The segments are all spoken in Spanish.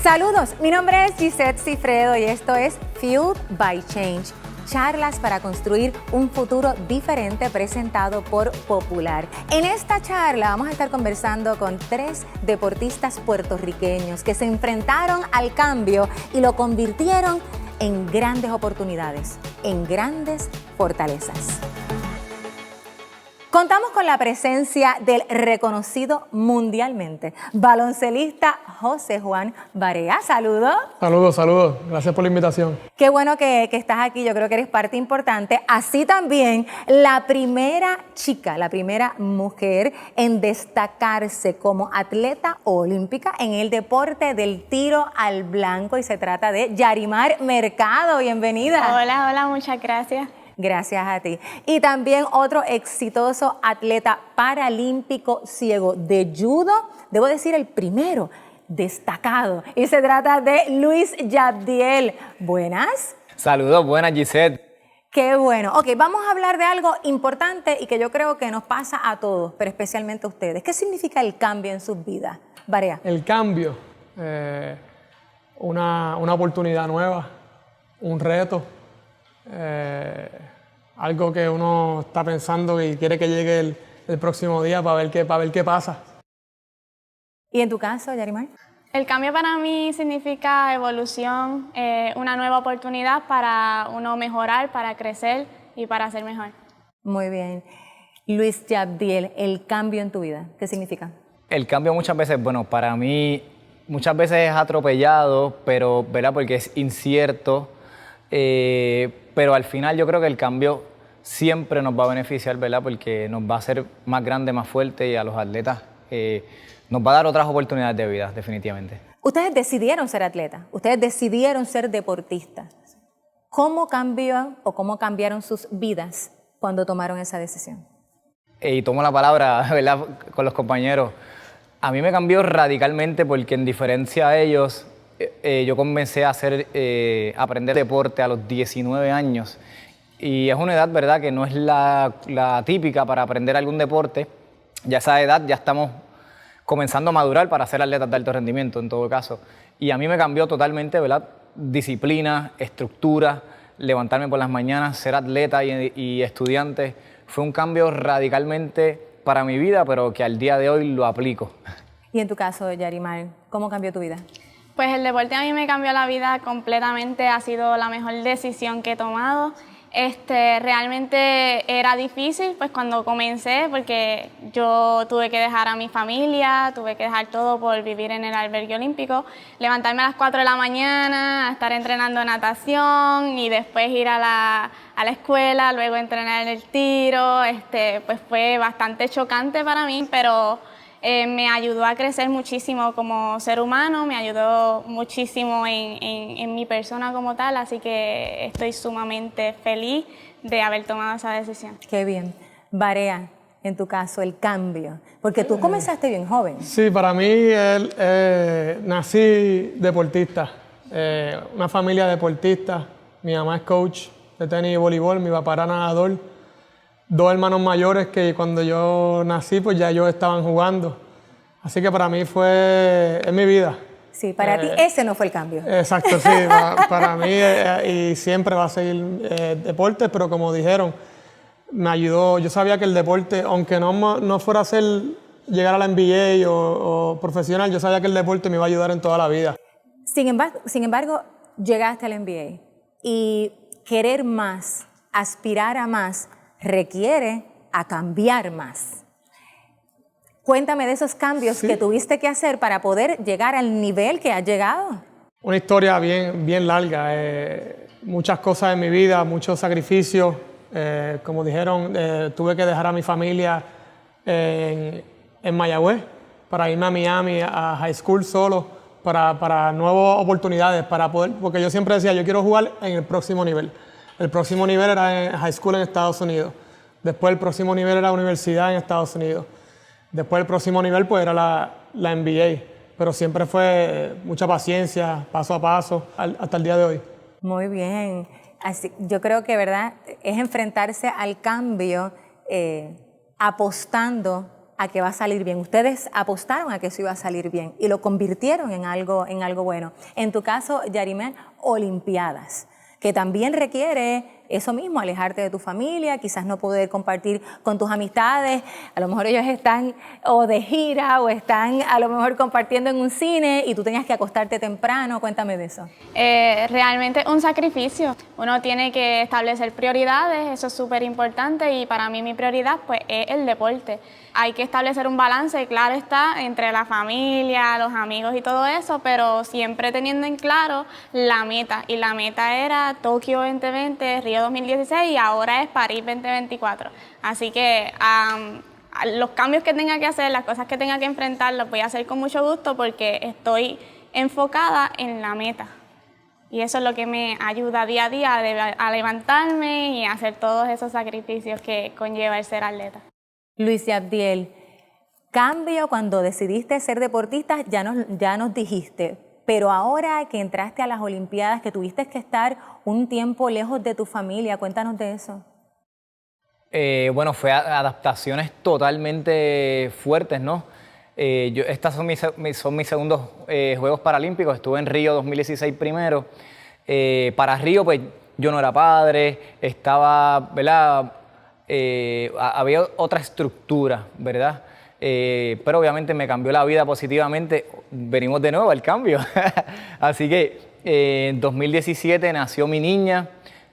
Saludos, mi nombre es Gisette Cifredo y esto es Fueled by Change. Charlas para construir un futuro diferente presentado por Popular. En esta charla vamos a estar conversando con 3 deportistas puertorriqueños que se enfrentaron al cambio y lo convirtieron en grandes oportunidades, en grandes fortalezas. Contamos con la presencia del reconocido mundialmente baloncelista José Juan Barea. Saludos. Saludos. Gracias por la invitación. Qué bueno que estás aquí. Yo creo que eres parte importante. Así también la primera chica, la primera mujer en destacarse como atleta olímpica en el deporte del tiro al blanco. Y se trata de Yarimar Mercado. Bienvenida. Hola, muchas gracias. Gracias a ti. Y también otro exitoso atleta paralímpico ciego de judo, debo decir el primero destacado. Y se trata de Luis Yabdiel. Buenas. Saludos, buenas Gisette. Qué bueno. Ok, vamos a hablar de algo importante y que yo creo que nos pasa a todos, pero especialmente a ustedes. ¿Qué significa el cambio en sus vidas? Barea. El cambio, una oportunidad nueva, un reto. Algo que uno está pensando y quiere que llegue el próximo día para ver qué pasa. ¿Y en tu caso, Yarimar? El cambio para mí significa evolución, una nueva oportunidad para uno mejorar, para crecer y para ser mejor. Muy bien. Luis Yabdiel, el cambio en tu vida, ¿qué significa? El cambio muchas veces, bueno, para mí muchas veces es atropellado, pero ¿verdad? Porque es incierto. Pero al final yo creo que el cambio siempre nos va a beneficiar, ¿verdad? Porque nos va a hacer más grandes, más fuertes y a los atletas nos va a dar otras oportunidades de vida, definitivamente. Ustedes decidieron ser atletas, ustedes decidieron ser deportistas. ¿Cómo cambió o cómo cambiaron sus vidas cuando tomaron esa decisión? Y tomo la palabra, ¿verdad? Con los compañeros. A mí me cambió radicalmente porque en diferencia a ellos, yo comencé a aprender deporte a los 19 años y es una edad, ¿verdad?, que no es la típica para aprender algún deporte. Ya a esa edad ya estamos comenzando a madurar para ser atletas de alto rendimiento en todo caso. Y a mí me cambió totalmente, ¿verdad?, disciplina, estructura, levantarme por las mañanas, ser atleta y estudiante. Fue un cambio radicalmente para mi vida, pero que al día de hoy lo aplico. Y en tu caso, Yarimar, ¿cómo cambió tu vida? Pues el deporte a mí me cambió la vida completamente, ha sido la mejor decisión que he tomado. Realmente era difícil pues cuando comencé porque yo tuve que dejar a mi familia, tuve que dejar todo por vivir en el albergue olímpico, levantarme a las 4 de la mañana, estar entrenando natación y después ir a la escuela, luego entrenar el tiro. Pues fue bastante chocante para mí, pero me ayudó a crecer muchísimo como ser humano, me ayudó muchísimo en mi persona como tal, así que estoy sumamente feliz de haber tomado esa decisión. Qué bien. Barea, en tu caso, el cambio, porque tú comenzaste bien joven. Sí, para mí nací deportista, una familia deportista. Mi mamá es coach de tenis y voleibol, mi papá era nadador. 2 hermanos mayores que cuando yo nací, pues ya ellos estaban jugando. Así que para mí es mi vida. Sí, para ti ese no fue el cambio. Exacto, sí. para mí, y siempre va a seguir deporte, pero como dijeron, me ayudó. Yo sabía que el deporte, aunque no fuera a llegar a la NBA o profesional, yo sabía que el deporte me iba a ayudar en toda la vida. Sin embargo, llegaste al NBA y querer más, aspirar a más, requiere a cambiar más. Cuéntame de esos cambios que tuviste que hacer para poder llegar al nivel que has llegado. Una historia bien larga, muchas cosas en mi vida, muchos sacrificios. Como dijeron, tuve que dejar a mi familia en Mayagüez para irme a Miami a high school solo, para nuevas oportunidades, porque yo siempre decía, yo quiero jugar en el próximo nivel. El próximo nivel era en high school en Estados Unidos. Después el próximo nivel era universidad en Estados Unidos. Después el próximo nivel pues era la NBA. Pero siempre fue mucha paciencia, paso a paso, hasta el día de hoy. Muy bien. Así, yo creo que, ¿verdad?, es enfrentarse al cambio apostando a que va a salir bien. Ustedes apostaron a que eso iba a salir bien y lo convirtieron en algo bueno. En tu caso, Yarimer, Olimpiadas, que también requiere eso mismo, alejarte de tu familia, quizás no poder compartir con tus amistades, a lo mejor ellos están o de gira o están a lo mejor compartiendo en un cine y tú tenías que acostarte temprano. Cuéntame de eso. Realmente un sacrificio. Uno tiene que establecer prioridades, eso es súper importante, y para mí mi prioridad pues es el deporte. Hay que establecer un balance, claro está, entre la familia, los amigos y todo eso, pero siempre teniendo en claro la meta. Y la meta era Tokio 2020, Río 2016 y ahora es París 2024. Así que los cambios que tenga que hacer, las cosas que tenga que enfrentar, los voy a hacer con mucho gusto porque estoy enfocada en la meta. Y eso es lo que me ayuda día a día a levantarme y a hacer todos esos sacrificios que conlleva el ser atleta. Luis Yabdiel, cambio cuando decidiste ser deportista, ya nos dijiste, pero ahora que entraste a las Olimpiadas, que tuviste que estar un tiempo lejos de tu familia, cuéntanos de eso. Bueno, fue adaptaciones totalmente fuertes, ¿no? Estas son mis segundos Juegos Paralímpicos. Estuve en Río 2016 primero. Para Río, pues yo no era padre, estaba, ¿verdad? Había otra estructura, ¿verdad? Pero obviamente me cambió la vida positivamente. Venimos de nuevo al cambio. Así que en 2017 nació mi niña,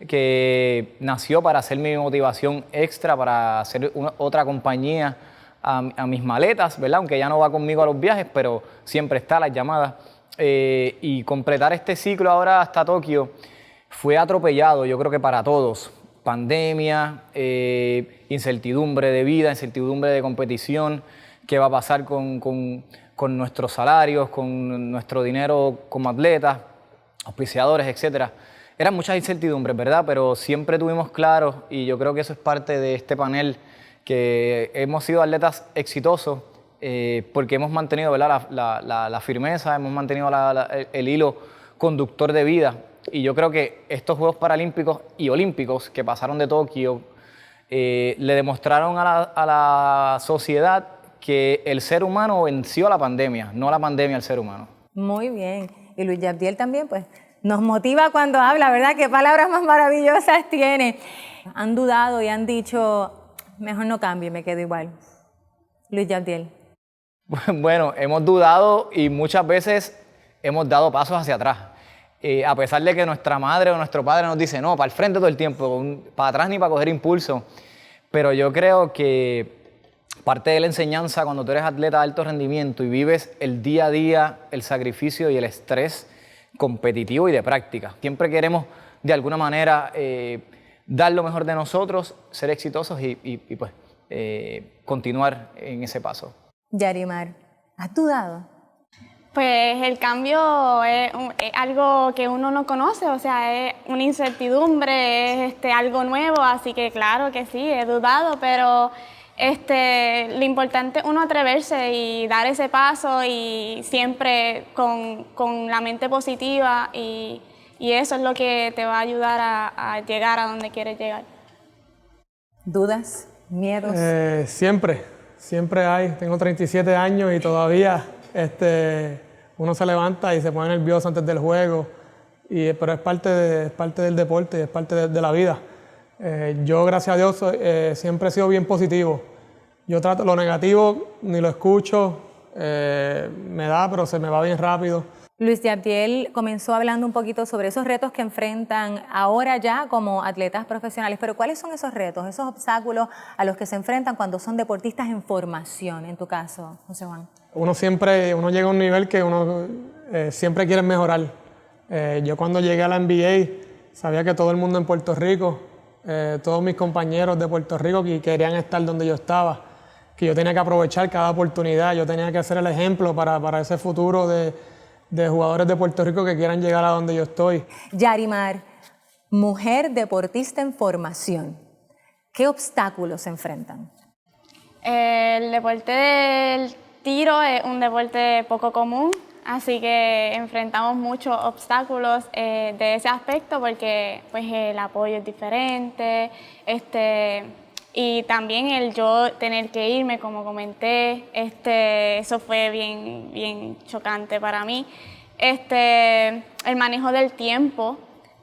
que nació para ser mi motivación extra, para hacer otra compañía a mis maletas, ¿verdad? Aunque ya no va conmigo a los viajes, pero siempre está las llamadas. Y completar este ciclo ahora hasta Tokio fue atropellado, yo creo que para todos. Pandemia, incertidumbre de vida, incertidumbre de competición, qué va a pasar con nuestros salarios, con nuestro dinero como atletas, auspiciadores, etcétera. Eran muchas incertidumbres, ¿verdad? Pero siempre tuvimos claro, y yo creo que eso es parte de este panel, que hemos sido atletas exitosos porque hemos mantenido, ¿verdad?, la firmeza, hemos mantenido el hilo conductor de vida. Y yo creo que estos Juegos Paralímpicos y Olímpicos que pasaron de Tokio le demostraron a la sociedad que el ser humano venció a la pandemia, no la pandemia al ser humano. Muy bien. Y Luis Yabdiel también, pues, nos motiva cuando habla, ¿verdad? Qué palabras más maravillosas tiene. Han dudado y han dicho, mejor no cambie, me quedo igual. Luis Yabdiel. Bueno, hemos dudado y muchas veces hemos dado pasos hacia atrás. A pesar de que nuestra madre o nuestro padre nos dice, no, para el frente todo el tiempo, para atrás ni para coger impulso. Pero yo creo que parte de la enseñanza cuando tú eres atleta de alto rendimiento y vives el día a día, el sacrificio y el estrés competitivo y de práctica. Siempre queremos de alguna manera dar lo mejor de nosotros, ser exitosos y pues continuar en ese paso. Yarimar, ¿has dudado? Pues el cambio es algo que uno no conoce, o sea, es una incertidumbre, es algo nuevo, así que claro que sí, he dudado, pero lo importante es uno atreverse y dar ese paso y siempre con la mente positiva y eso es lo que te va a ayudar a llegar a donde quieres llegar. ¿Dudas? ¿Miedos? Siempre hay. Tengo 37 años y todavía uno se levanta y se pone nervioso antes del juego, pero es parte del deporte y es parte de la vida. Yo, gracias a Dios, siempre he sido bien positivo. Yo trato lo negativo, ni lo escucho, me da, pero se me va bien rápido. Luis Yabdiel comenzó hablando un poquito sobre esos retos que enfrentan ahora ya como atletas profesionales, pero ¿cuáles son esos retos, esos obstáculos a los que se enfrentan cuando son deportistas en formación, en tu caso, José Juan? Uno llega a un nivel que uno siempre quiere mejorar. Yo cuando llegué a la NBA sabía que todo el mundo en Puerto Rico, todos mis compañeros de Puerto Rico que querían estar donde yo estaba, que yo tenía que aprovechar cada oportunidad, yo tenía que ser el ejemplo para ese futuro de jugadores de Puerto Rico que quieran llegar a donde yo estoy. Yarimar, mujer deportista en formación, ¿qué obstáculos se enfrentan? El deporte del tiro es un deporte poco común, así que enfrentamos muchos obstáculos de ese aspecto porque pues, el apoyo es diferente, Y también el yo tener que irme, como comenté, eso fue bien chocante para mí. El manejo del tiempo,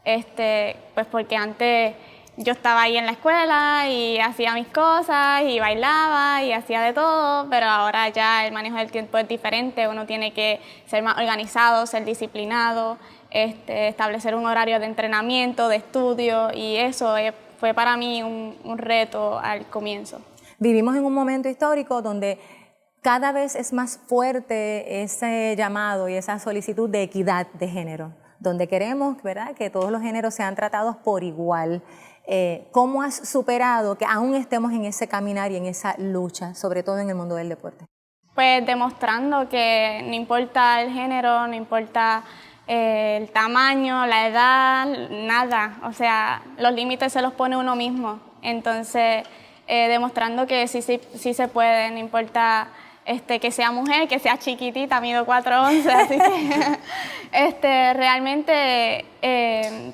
pues porque antes yo estaba ahí en la escuela y hacía mis cosas y bailaba y hacía de todo, pero ahora ya el manejo del tiempo es diferente, uno tiene que ser más organizado, ser disciplinado, establecer un horario de entrenamiento, de estudio, y eso fue para mí un reto al comienzo. Vivimos en un momento histórico donde cada vez es más fuerte ese llamado y esa solicitud de equidad de género, donde queremos, ¿verdad?, que todos los géneros sean tratados por igual. ¿Cómo has superado que aún estemos en ese caminar y en esa lucha, sobre todo en el mundo del deporte? Pues demostrando que no importa el género, no importa el tamaño, la edad, nada. O sea, los límites se los pone uno mismo. Entonces, demostrando que sí se puede, no importa que sea mujer, que sea chiquitita, mido 4'11", así que realmente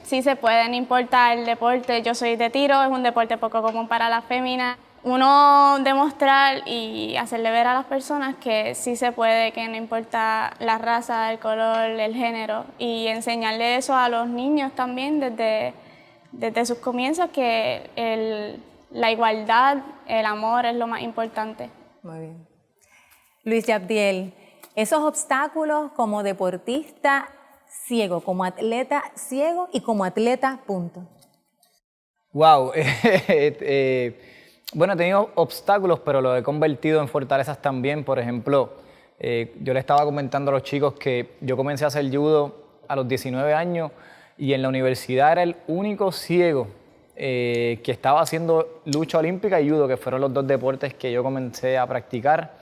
sí se puede, no importa el deporte. Yo soy de tiro, es un deporte poco común para las féminas. Uno demostrar y hacerle ver a las personas que sí se puede, que no importa la raza, el color, el género, y enseñarle eso a los niños también desde sus comienzos, que la igualdad, el amor es lo más importante. Muy bien. Luis Yabdiel, esos obstáculos como deportista ciego, como atleta ciego y como atleta punto. Wow. Bueno, he tenido obstáculos, pero lo he convertido en fortalezas también. Por ejemplo, yo le estaba comentando a los chicos que yo comencé a hacer judo a los 19 años y en la universidad era el único ciego que estaba haciendo lucha olímpica y judo, que fueron los dos deportes que yo comencé a practicar.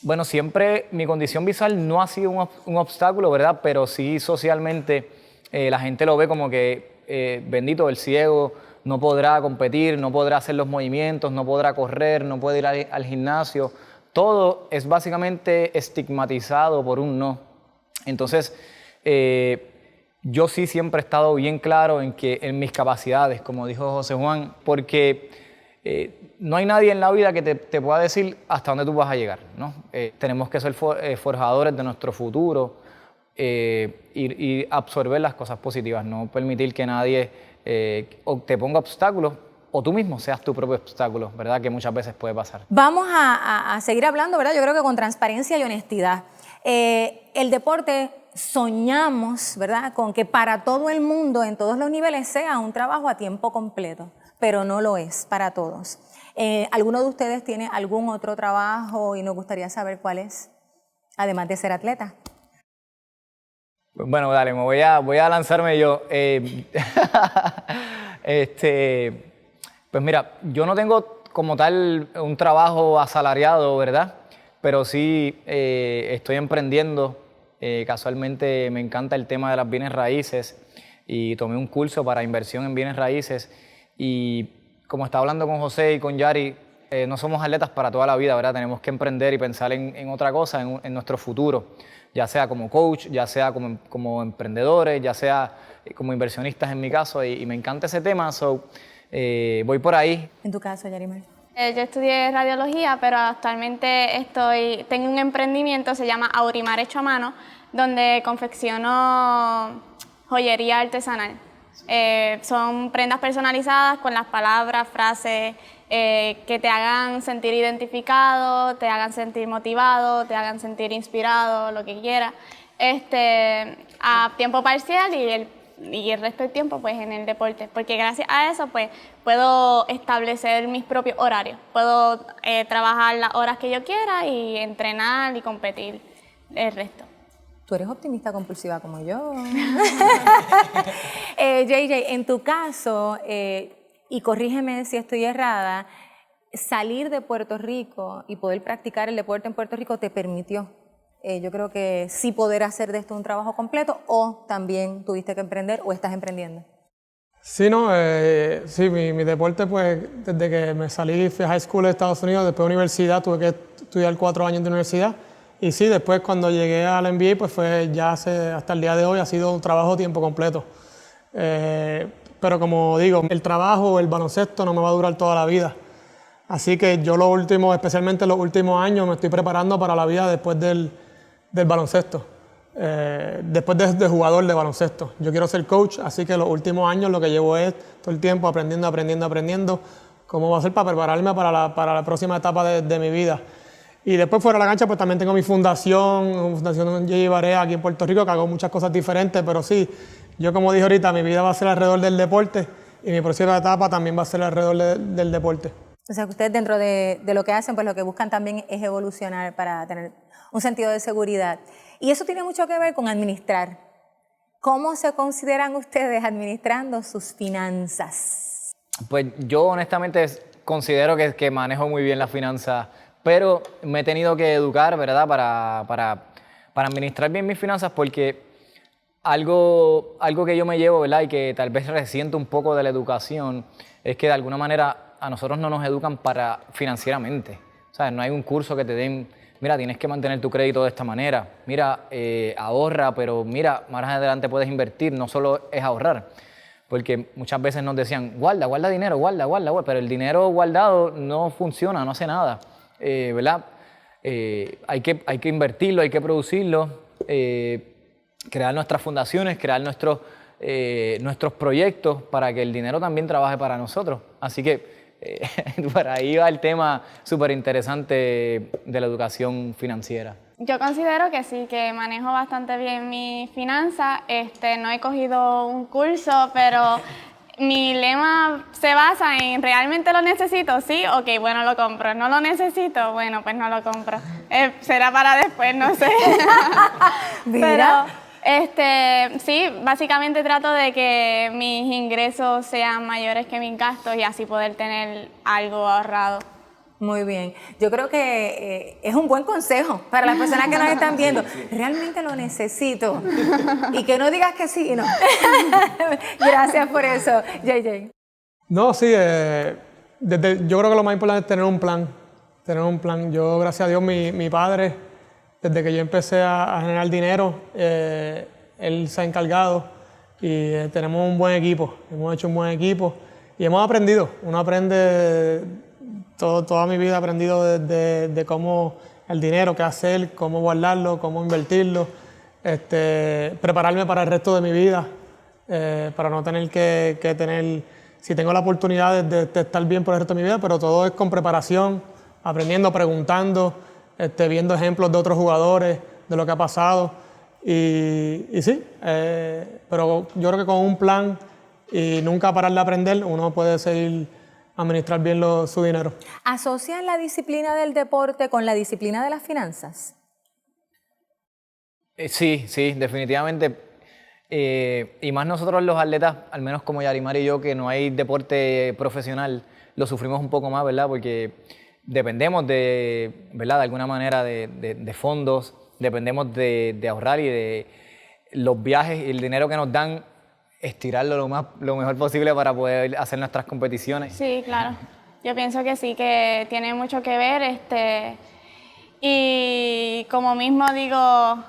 Bueno, siempre mi condición visual no ha sido un obstáculo, ¿verdad? Pero sí socialmente la gente lo ve como que, bendito, el ciego no podrá competir, no podrá hacer los movimientos, no podrá correr, no puede ir al gimnasio. Todo es básicamente estigmatizado por un no. Entonces, yo sí siempre he estado bien claro en mis capacidades, como dijo José Juan, porque no hay nadie en la vida que te pueda decir hasta dónde tú vas a llegar, ¿no? Tenemos que ser forjadores de nuestro futuro y absorber las cosas positivas, no permitir que nadie o te ponga obstáculos o tú mismo seas tu propio obstáculo, ¿verdad? Que muchas veces puede pasar. Vamos a seguir hablando, ¿verdad? Yo creo que con transparencia y honestidad. El deporte soñamos, ¿verdad?, con que para todo el mundo, en todos los niveles, sea un trabajo a tiempo completo, pero no lo es para todos. ¿Alguno de ustedes tiene algún otro trabajo y nos gustaría saber cuál es, además de ser atleta? Bueno, dale, voy a lanzarme yo. Pues mira, yo no tengo como tal un trabajo asalariado, ¿verdad? Pero sí estoy emprendiendo. Casualmente me encanta el tema de las bienes raíces y tomé un curso para inversión en bienes raíces. Y como estaba hablando con José y con Yari, no somos atletas para toda la vida, ¿verdad? Tenemos que emprender y pensar en otra cosa, en nuestro futuro, ya sea como coach, ya sea como emprendedores, ya sea como inversionistas en mi caso, y me encanta ese tema, voy por ahí. En tu caso, Yarimar. Yo estudié radiología, pero actualmente tengo un emprendimiento, se llama Aurimar Hecho a Mano, donde confecciono joyería artesanal. Son prendas personalizadas con las palabras, frases que te hagan sentir identificado, te hagan sentir motivado, te hagan sentir inspirado, lo que quieras, a tiempo parcial y el resto del tiempo pues en el deporte, porque gracias a eso pues puedo establecer mis propios horarios, puedo trabajar las horas que yo quiera y entrenar y competir el resto. Tú eres optimista compulsiva como yo. JJ, en tu caso, y corrígeme si estoy errada, salir de Puerto Rico y poder practicar el deporte en Puerto Rico te permitió, yo creo que sí poder hacer de esto un trabajo completo, o también tuviste que emprender o estás emprendiendo. Sí, no, sí, mi deporte, pues, desde que me salí, fui a high school de Estados Unidos, después de universidad, tuve que estudiar 4 años de universidad. Y sí, después cuando llegué a la NBA, pues fue ya hasta el día de hoy, ha sido un trabajo a tiempo completo. pero como digo, el trabajo, el baloncesto no me va a durar toda la vida. Así que yo especialmente los últimos años, me estoy preparando para la vida después del baloncesto, después de jugador de baloncesto. Yo quiero ser coach, así que los últimos años lo que llevo es todo el tiempo aprendiendo cómo va a ser para prepararme para la próxima etapa de mi vida. Y después fuera de la cancha, pues también tengo mi fundación J. Barea aquí en Puerto Rico, que hago muchas cosas diferentes, pero sí, yo como dije ahorita, mi vida va a ser alrededor del deporte y mi próxima etapa también va a ser alrededor del deporte. O sea, que ustedes dentro de lo que hacen, pues lo que buscan también es evolucionar para tener un sentido de seguridad. Y eso tiene mucho que ver con administrar. ¿Cómo se consideran ustedes administrando sus finanzas? Pues yo honestamente considero que manejo muy bien las finanzas, pero me he tenido que educar, ¿verdad?, para administrar bien mis finanzas, porque algo que yo me llevo, ¿verdad?, y que tal vez resiento un poco de la educación, es que de alguna manera a nosotros no nos educan financieramente. O sea, no hay un curso que te den, mira, tienes que mantener tu crédito de esta manera, mira, ahorra, pero mira, más adelante puedes invertir, no solo es ahorrar. Porque muchas veces nos decían, guarda dinero, guarda, pero el dinero guardado no funciona, no hace nada, ¿verdad? Hay que invertirlo, hay que producirlo, crear nuestras fundaciones, crear nuestros proyectos para que el dinero también trabaje para nosotros. Así que por ahí va el tema súper interesante de la educación financiera. Yo considero que sí, que manejo bastante bien mis finanzas. No he cogido un curso, pero mi lema se basa en ¿realmente lo necesito? Sí, ok, bueno, lo compro. ¿No lo necesito? Bueno, pues no lo compro. Será para después, no sé. Mira. Pero sí, básicamente trato de que mis ingresos sean mayores que mis gastos y así poder tener algo ahorrado. Muy bien. Yo creo que es un buen consejo para las personas que nos están viendo. Realmente lo necesito. Y que no digas que sí, no. Gracias por eso, JJ. No, sí, yo creo que lo más importante es tener un plan. Tener un plan. Yo, gracias a Dios, mi padre, desde que yo empecé a generar dinero, él se ha encargado y tenemos un buen equipo. Hemos hecho un buen equipo y hemos aprendido. Uno aprende, toda mi vida he aprendido de cómo el dinero, qué hacer, cómo guardarlo, cómo invertirlo, prepararme para el resto de mi vida, para no tener que tener, si tengo la oportunidad de estar bien por el resto de mi vida, pero todo es con preparación, aprendiendo, preguntando, viendo ejemplos de otros jugadores, de lo que ha pasado. Y sí, pero yo creo que con un plan y nunca parar de aprender, uno puede seguir administrar bien su dinero. ¿Asocian la disciplina del deporte con la disciplina de las finanzas? Sí, definitivamente. Y más nosotros los atletas, al menos como Yarimar y yo, que no hay deporte profesional, lo sufrimos un poco más, ¿verdad? Porque dependemos ¿verdad?, de alguna manera de fondos, dependemos de ahorrar y de los viajes y el dinero que nos dan, estirarlo lo mejor posible para poder hacer nuestras competiciones. Sí, claro. Yo pienso que sí, que tiene mucho que ver. Y como mismo digo,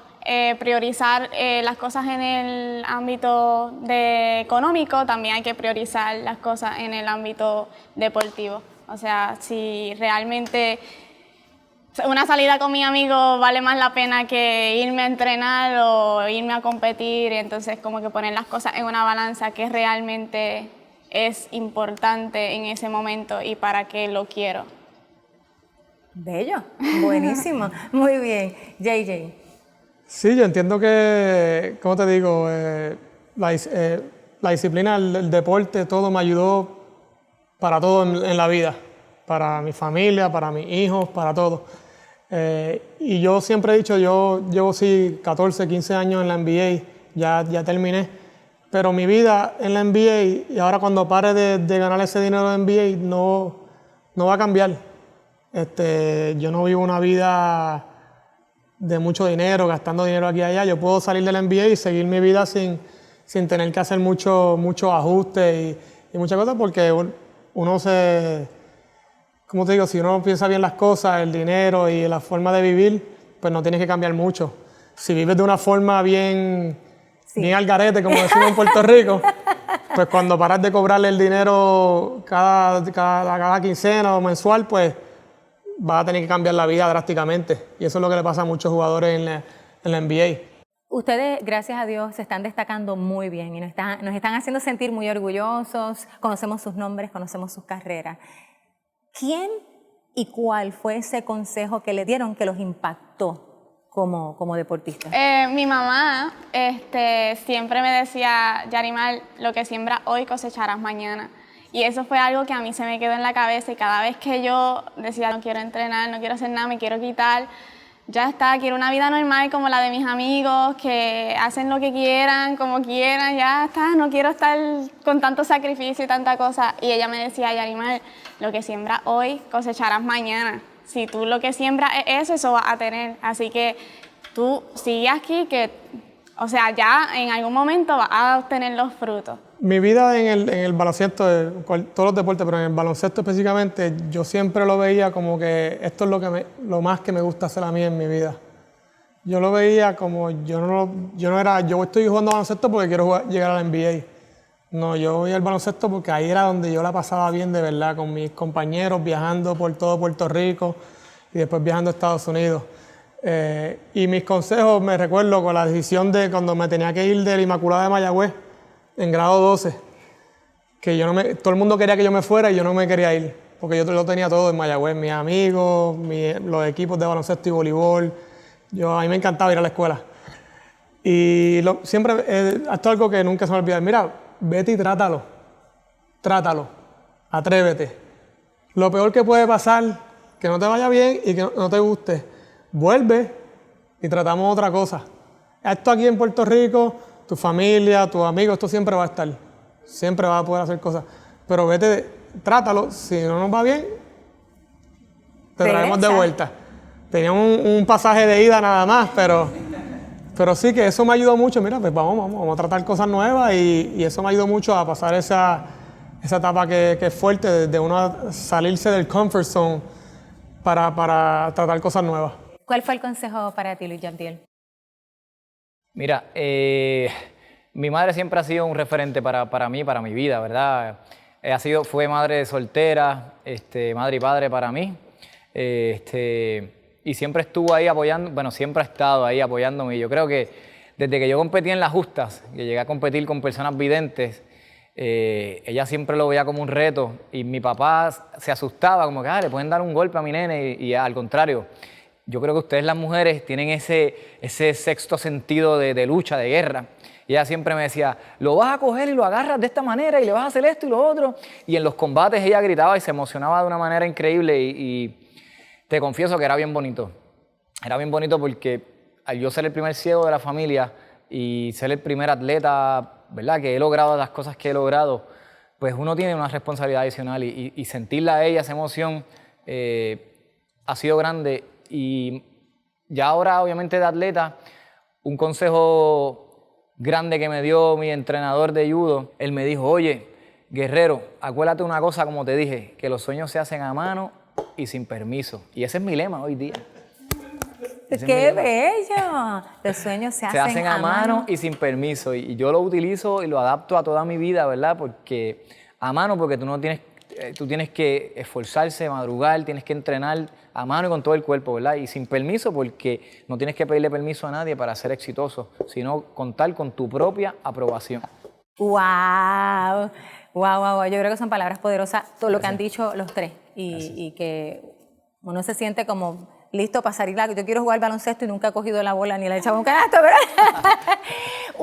priorizar las cosas en el ámbito económico, también hay que priorizar las cosas en el ámbito deportivo. O sea, si realmente una salida con mi amigo vale más la pena que irme a entrenar o irme a competir, entonces como que poner las cosas en una balanza que realmente es importante en ese momento y para qué lo quiero. Bello, buenísimo, muy bien. JJ. Sí, yo entiendo que, ¿cómo te digo? La disciplina, el deporte, todo me ayudó para todo en la vida, para mi familia, para mis hijos, para todo. Y yo siempre he dicho, yo llevo 14, 15 años en la NBA, ya terminé, pero mi vida en la NBA, y ahora cuando pare de ganar ese dinero en NBA, no va a cambiar. Yo no vivo una vida de mucho dinero, gastando dinero aquí y allá. Yo puedo salir de la NBA y seguir mi vida sin tener que hacer muchos ajustes y muchas cosas, porque uno como te digo, si uno piensa bien las cosas, el dinero y la forma de vivir, pues no tienes que cambiar mucho. Si vives de una forma bien al garete, como decimos en Puerto Rico, pues cuando paras de cobrarle el dinero cada quincena o mensual, pues vas a tener que cambiar la vida drásticamente. Y eso es lo que le pasa a muchos jugadores en la NBA. Ustedes, gracias a Dios, se están destacando muy bien y nos están haciendo sentir muy orgullosos. Conocemos sus nombres, conocemos sus carreras. ¿Quién y cuál fue ese consejo que le dieron que los impactó como deportistas? Mi mamá siempre me decía, Yarimar, lo que siembras hoy cosecharás mañana. Y eso fue algo que a mí se me quedó en la cabeza y cada vez que yo decía, no quiero entrenar, no quiero hacer nada, me quiero quitar, ya está, quiero una vida normal como la de mis amigos, que hacen lo que quieran, como quieran, ya está, no quiero estar con tanto sacrificio y tanta cosa. Y ella me decía, Yarimar, lo que siembras hoy cosecharás mañana. Si tú lo que siembras es eso vas a tener. Así que tú sigue aquí, o sea, ya en algún momento vas a obtener los frutos. Mi vida en el baloncesto, todos los deportes, pero en el baloncesto específicamente, yo siempre lo veía como que esto es lo más que me gusta hacer a mí en mi vida. Yo lo veía como yo estoy jugando baloncesto porque quiero llegar a la NBA. No, yo voy al baloncesto porque ahí era donde yo la pasaba bien de verdad, con mis compañeros, viajando por todo Puerto Rico y después viajando a Estados Unidos. Y mis consejos, me recuerdo con la decisión de cuando me tenía que ir de la Inmaculada de Mayagüez, en grado 12, que todo el mundo quería que yo me fuera y yo no me quería ir, porque yo lo tenía todo en Mayagüez, mis amigos, los equipos de baloncesto y voleibol. A mí me encantaba ir a la escuela. Y siempre, esto es algo que nunca se me olvida. Mira, vete y trátalo, atrévete. Lo peor que puede pasar, que no te vaya bien y que no te guste, vuelve y tratamos otra cosa. Esto aquí en Puerto Rico, tu familia, tus amigos, esto siempre va a estar. Siempre vas a poder hacer cosas. Pero vete, trátalo. Si no nos va bien, te traemos de vuelta. Tenía un pasaje de ida nada más, pero sí que eso me ayudó mucho. Mira, pues vamos a tratar cosas nuevas y eso me ayudó mucho a pasar esa etapa que es fuerte, de uno salirse del comfort zone para tratar cosas nuevas. ¿Cuál fue el consejo para ti, Luis Jean-Pierre? Mira, mi madre siempre ha sido un referente para mí, para mi vida, ¿verdad? Fue madre soltera, madre y padre para mí, y siempre estuvo ahí siempre ha estado ahí apoyándome. Y yo creo que desde que yo competí en las justas, que llegué a competir con personas videntes, ella siempre lo veía como un reto y mi papá se asustaba, como que le pueden dar un golpe a mi nene y al contrario. Yo creo que ustedes las mujeres tienen ese sexto sentido de lucha, de guerra. Y ella siempre me decía, lo vas a coger y lo agarras de esta manera y le vas a hacer esto y lo otro. Y en los combates ella gritaba y se emocionaba de una manera increíble y te confieso que era bien bonito. Era bien bonito porque al yo ser el primer ciego de la familia y ser el primer atleta, ¿verdad?, que he logrado las cosas que he logrado, pues uno tiene una responsabilidad adicional y sentirla a ella, esa emoción, ha sido grande. Y ya ahora, obviamente, de atleta, un consejo grande que me dio mi entrenador de judo, él me dijo, oye, guerrero, acuérdate una cosa, como te dije, que los sueños se hacen a mano y sin permiso. Y ese es mi lema hoy día. ¡Qué bello! Los sueños se hacen a mano y sin permiso. Y yo lo utilizo y lo adapto a toda mi vida, ¿verdad? Porque a mano, porque tú tienes que esforzarse, madrugar, tienes que entrenar a mano y con todo el cuerpo, ¿verdad? Y sin permiso, porque no tienes que pedirle permiso a nadie para ser exitoso, sino contar con tu propia aprobación. ¡Wow! ¡Wow! Yo creo que son palabras poderosas, todo lo que han dicho los tres. Y que uno se siente como listo para salir. Yo quiero jugar baloncesto y nunca he cogido la bola ni la he echado un canasto, ¿verdad?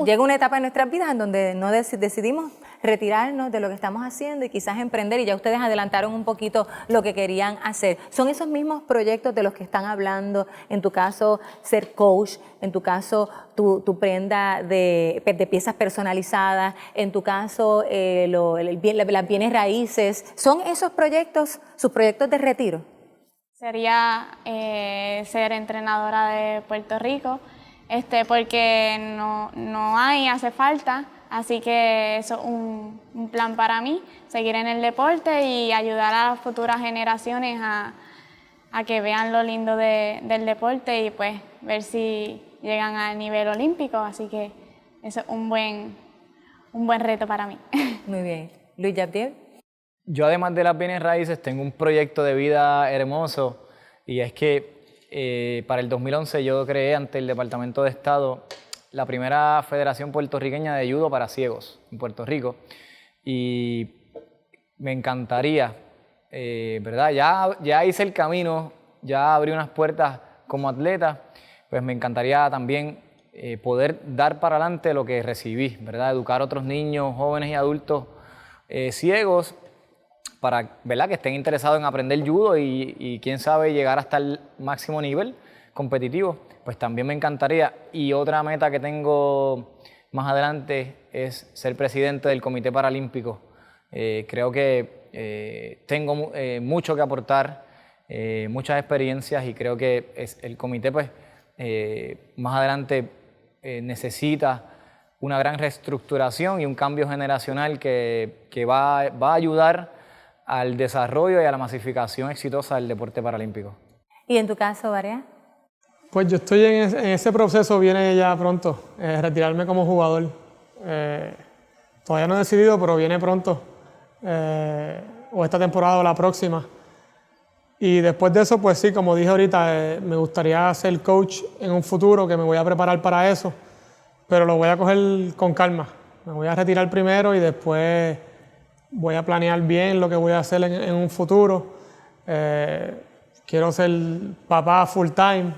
Llega una etapa en nuestras vidas en donde no decidimos retirarnos de lo que estamos haciendo y quizás emprender, y ya ustedes adelantaron un poquito lo que querían hacer. Son esos mismos proyectos de los que están hablando, en tu caso ser coach, en tu caso tu prenda de piezas personalizadas, en tu caso las bienes raíces. ¿Son esos proyectos, sus proyectos de retiro? Sería ser entrenadora de Puerto Rico, porque no hace falta. Así que eso es un plan para mí, seguir en el deporte y ayudar a las futuras generaciones a que vean lo lindo del deporte y pues ver si llegan al nivel olímpico. Así que eso es un buen reto para mí. Muy bien. Luis Yabdiel. Yo, además de las bienes raíces, tengo un proyecto de vida hermoso, y es que para el 2011 yo creé ante el Departamento de Estado la primera Federación Puertorriqueña de Judo para Ciegos en Puerto Rico, y me encantaría, ¿verdad? Ya hice el camino, ya abrí unas puertas como atleta, pues me encantaría también poder dar para adelante lo que recibí, ¿verdad? Educar a otros niños, jóvenes y adultos ciegos para, ¿verdad?, que estén interesados en aprender judo y quién sabe llegar hasta el máximo nivel competitivo. Pues también me encantaría. Y otra meta que tengo más adelante es ser presidente del Comité Paralímpico. Creo que tengo mucho que aportar, muchas experiencias, y creo que el comité pues, más adelante necesita una gran reestructuración y un cambio generacional que va a ayudar al desarrollo y a la masificación exitosa del deporte paralímpico. ¿Y en tu caso, Barea? Pues yo estoy en ese proceso, viene ya pronto, retirarme como jugador. Todavía no he decidido, pero viene pronto, o esta temporada o la próxima. Y después de eso, pues sí, como dije ahorita, me gustaría ser coach en un futuro, que me voy a preparar para eso, pero lo voy a coger con calma. Me voy a retirar primero y después voy a planear bien lo que voy a hacer en un futuro. Quiero ser papá full time,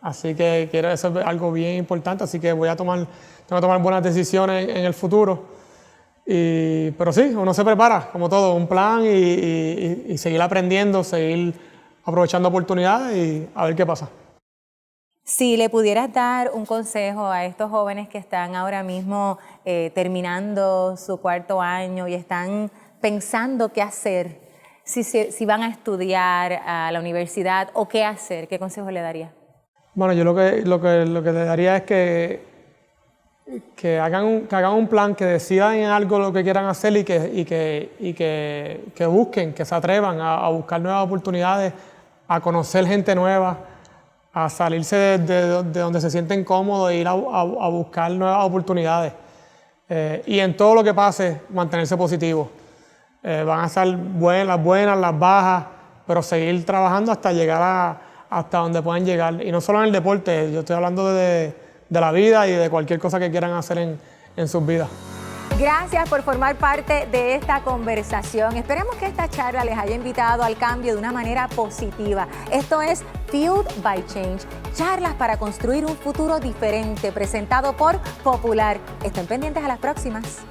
así que quiero, eso es algo bien importante, así que tengo que tomar buenas decisiones en el futuro. Pero sí, uno se prepara, como todo, un plan y seguir aprendiendo, seguir aprovechando oportunidades y a ver qué pasa. Si le pudieras dar un consejo a estos jóvenes que están ahora mismo terminando su cuarto año y están pensando qué hacer, si van a estudiar a la universidad o qué hacer, ¿qué consejo le daría? Bueno, yo lo que le daría es que hagan un plan, que decidan en algo lo que quieran hacer y que busquen, que se atrevan a buscar nuevas oportunidades, a conocer gente nueva, a salirse de donde se sienten cómodos e ir a buscar nuevas oportunidades. Y en todo lo que pase, mantenerse positivo. Van a estar las buenas, las bajas, pero seguir trabajando hasta llegar hasta donde puedan llegar. Y no solo en el deporte, yo estoy hablando de la vida y de cualquier cosa que quieran hacer en sus vidas. Gracias por formar parte de esta conversación. Esperemos que esta charla les haya invitado al cambio de una manera positiva. Esto es Fueled by Change, charlas para construir un futuro diferente, presentado por Popular. Estén pendientes a las próximas.